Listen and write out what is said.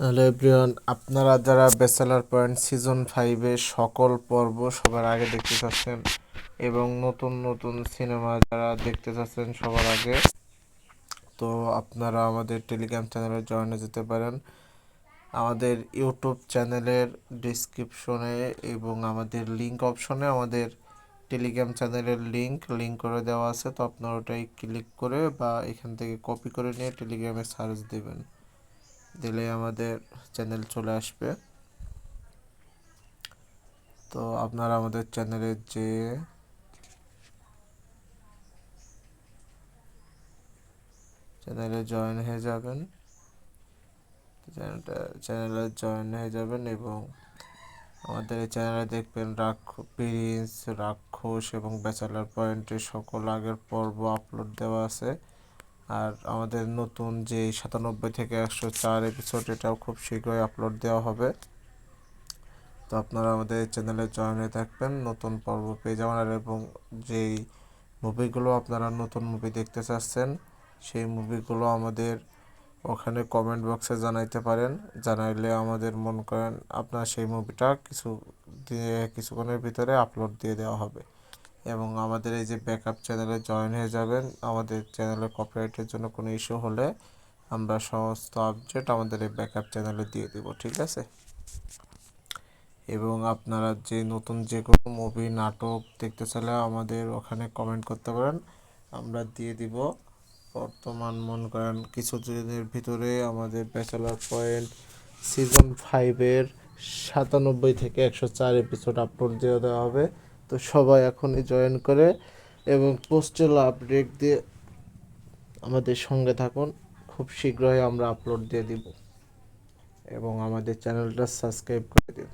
Hello everyone, আপনারা যারা bachelor point season 5-এর সকল পর্ব সবার আগে দেখতে চাচ্ছেন এবং নতুন নতুন সিনেমা যারা দেখতে চাচ্ছেন সবার আগে, তো আপনারা আমাদের টেলিগ্রাম চ্যানেলে জয়েন হয়ে যেতে পারেন। আমাদের ইউটিউব চ্যানেলের ডিসক্রিপশনে এবং আমাদের লিঙ্ক অপশনে আমাদের টেলিগ্রাম চ্যানেলের লিঙ্ক করে দেওয়া আছে। তো আপনারা ওটাই ক্লিক করে বা এখান থেকে কপি করে নিয়ে টেলিগ্রামে সার্চ দেবেন, দিলে আমাদের চ্যানেল চলে আসবে। তো আপনারা আমাদের চ্যানেলে জয়েন হয়ে যাবেন, চ্যানেলে জয়েন হয়ে যাবেন এবং আমাদের এই চ্যানেলে দেখবেন প্রিন্স, রাক্ষস এবং ব্যাচেলার পয়েন্টের সকল আগের পর্ব আপলোড দেওয়া আছে। আর আমাদের নতুন যে 97 থেকে 104 এপিসোড, এটাও খুব শীঘ্রই আপলোড দেওয়া হবে। তো আপনারা আমাদের চ্যানেলে জয়েন হয়ে থাকবেন, নতুন পর্ব পেয়ে যাবেন। আর এবং যেই মুভিগুলো আপনারা নতুন মুভি দেখতে চাচ্ছেন সেই মুভিগুলো আমাদের ওখানে কমেন্ট বক্সে জানাইতে পারেন। জানাইলে আমাদের মন করেন আপনার সেই মুভিটা কিছুক্ষণের ভিতরে আপলোড দিয়ে দেওয়া হবে। এবং আমাদের এই যে ব্যাকআপ চ্যানেলে জয়েন হয়ে যাবেন, আমাদের চ্যানেলে কপিরাইটের জন্য কোনো ইস্যু হলে আমরা সমস্ত আপডেট আমাদের এই ব্যাকআপ চ্যানেলে দিয়ে দেব, ঠিক আছে? এবং আপনারা নতুন যে কোনো মুভি নাটক দেখতে চাইলে আমাদের ওখানে কমেন্ট করতে পারেন, আমরা দিয়ে দিব। বর্তমান মনে করেন কিছু দিনের ভিতরে আমাদের ব্যাচেলার পয়েন্ট সিজন 5-এর 97 থেকে 104 এপিসোড আপলোড দিয়ে দেওয়া হবে। তো সবাই এখনই জয়েন করে এবং পোস্টাল আপডেট দিয়ে আমাদের সঙ্গে থাকুন। খুব শীঘ্রই আমরা আপলোড দিয়ে দিব এবং আমাদের চ্যানেলটা সাবস্ক্রাইব করে দিন।